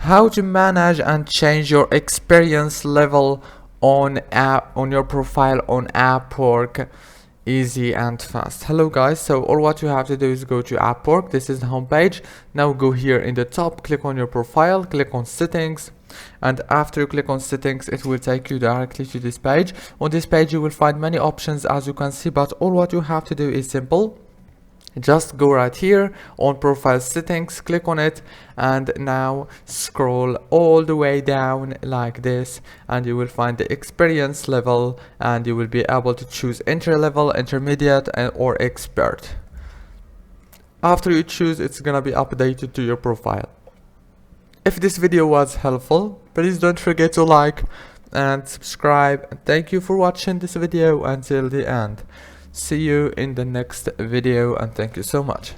how to manage and change your experience level on your profile on Upwork, easy and fast. Hello guys, so all what you have to do is go to Upwork. This is the homepage. Now go here in the top, click on your profile, click on settings, and after you click on settings it will take you directly to this page. On this page you will find many options, as you can see, but all what you have to do is simple. Just go right here on profile settings, click on it, and now scroll all the way down like this, and you will find the experience level, and you will be able to choose entry level, intermediate, or expert. After you choose, it's gonna be updated to your profile. If this video was helpful, please don't forget to like and subscribe, and thank you for watching this video until the end. See you in the next video, and thank you so much.